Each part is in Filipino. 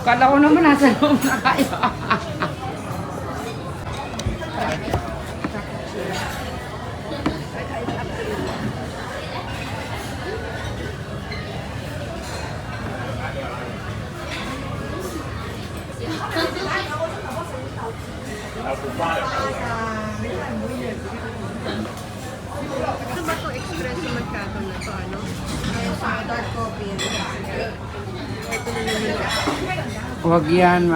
Kala ko naman nasa loob na kayo. Ano ba itong espresso macchiato na to, ano? Sa dark coffee. Ito na naman. Huwag yan,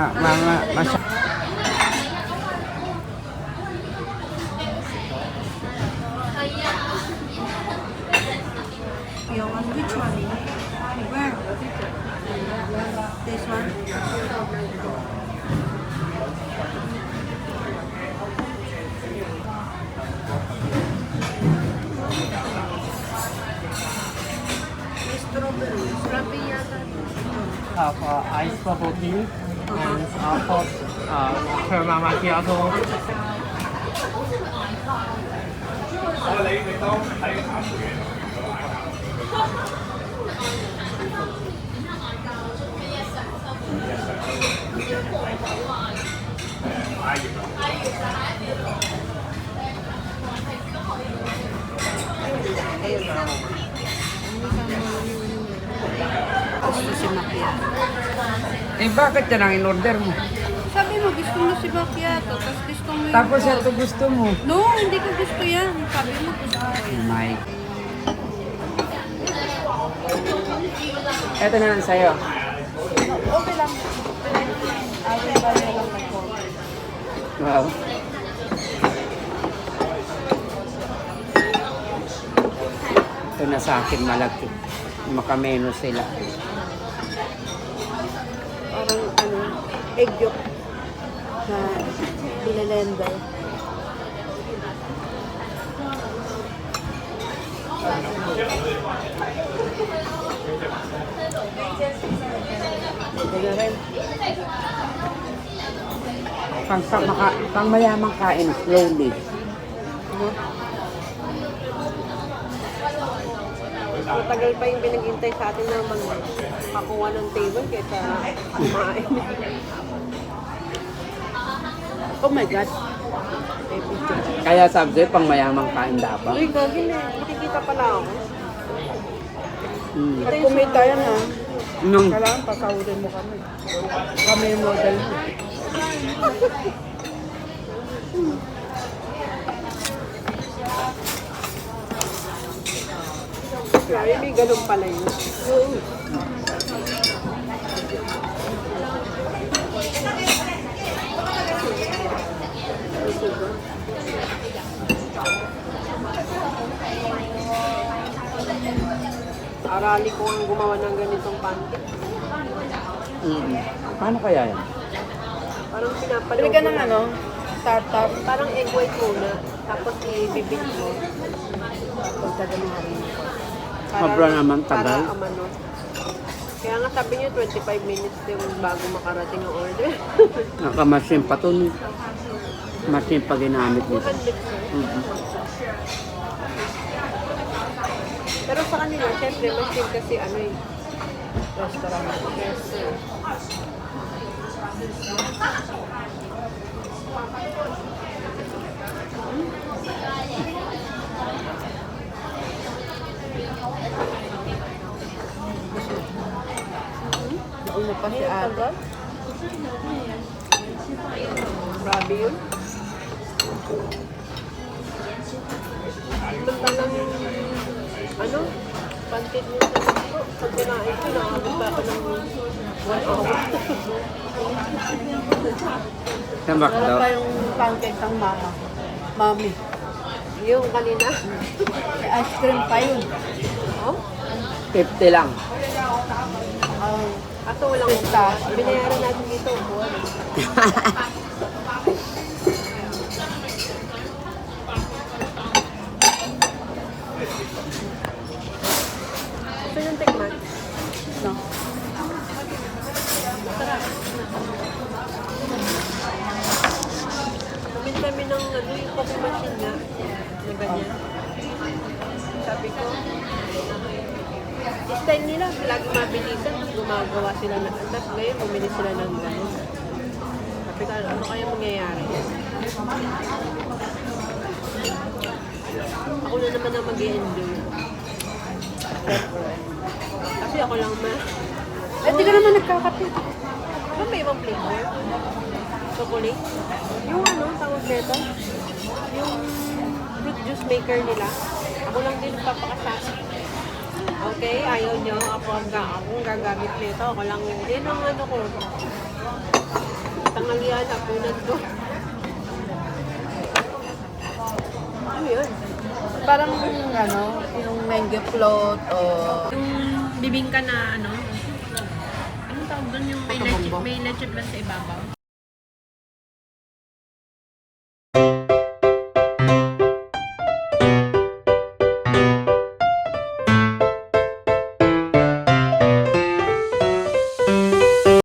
Yung which one? Where? This one? Strawberry. Strawberry yata. Have iced bubble tea and hot caramel macchiato. Gusto si macchiato. Eh bakit yan ang in-order mo? Sabi mo, gusto mo si macchiato, tapos gusto mo yung... Tapos ito gusto mo. No, hindi ko gusto yan. Sabi mo, gusto ko yan. My. Ito na lang sa'yo. Okay lang. Awin ba niya lang nag-coffee? Wow. Ito na sa akin malaki. Makameno sila. Parang ano, egg yolk na binalender. Ito na rin. Pang mayamang kain, slowly. Ano? Matagal pa yung pinag-intay sa atin na makakuha ng table kaysa kumain. Oh my God. Kaya sabi sa'yo, pang mayamang kain dapat. Uy, gagin eh. Nakikita pala ako. Mm. Kumita yan ha. Nung, Kailangan pasawurin mo kami. Kami yung model mo. Kaya may ganun pala yun. Arali ko ang gumawa ng ganitong pancake. paano kaya yan? Parang pinapalog. Pili ka ng ano? Tartar. Parang egg white muna. Tapos i-bibig mo. Pagtagal ng harin. Sobra naman tagal. Para amano. Kaya nga sabi niyo 25 minutes yung bago makarating ang order. Nakamasin pa to. Masin pa ginamit nito. Pero sa kanila, syempre, machine kasi ano eh. Restaurant. Yes, sir. Nauna pa si Ate. Grabe yun. Samantalang ano, pancake niya sa gusto. Pag kinain ko, nakabot ako ng 1 hour. Sa McDo. Wala pa yung pancake ng mama. Mami. Yung kanina. May ice cream pa yun. Oh? 50 lang. Ato walang uta. Binayaran natin dito. Buwan. Gusto yung tikman? No. Masarap. Bumili kami ng ano, yung coffee machine na ganyan. Sabi ko, style nila, lagi mabilisan, tapos gumagawa sila na, tapos ngayon bumili sila ng gano'n. Sabi ka, ano kaya mangyayari? Ako na naman ang mag-i-enjoy. Kasi ako lang Eh, di ka naman nagkakape. Ba may ibang flavor? Chocolate? Yung ano, tawag nito? Yung fruit juice maker nila. Ako lang din papakasasa. Okay, ayaw nyo. Ako ang gagamit nito. Ako lang din ang ano ko. Tanghalian, apunan ko. Ano yun? Parang ano, yung mango float o Yung bibingka na ano? Anong tawag doon yung may leche ba sa ibabaw?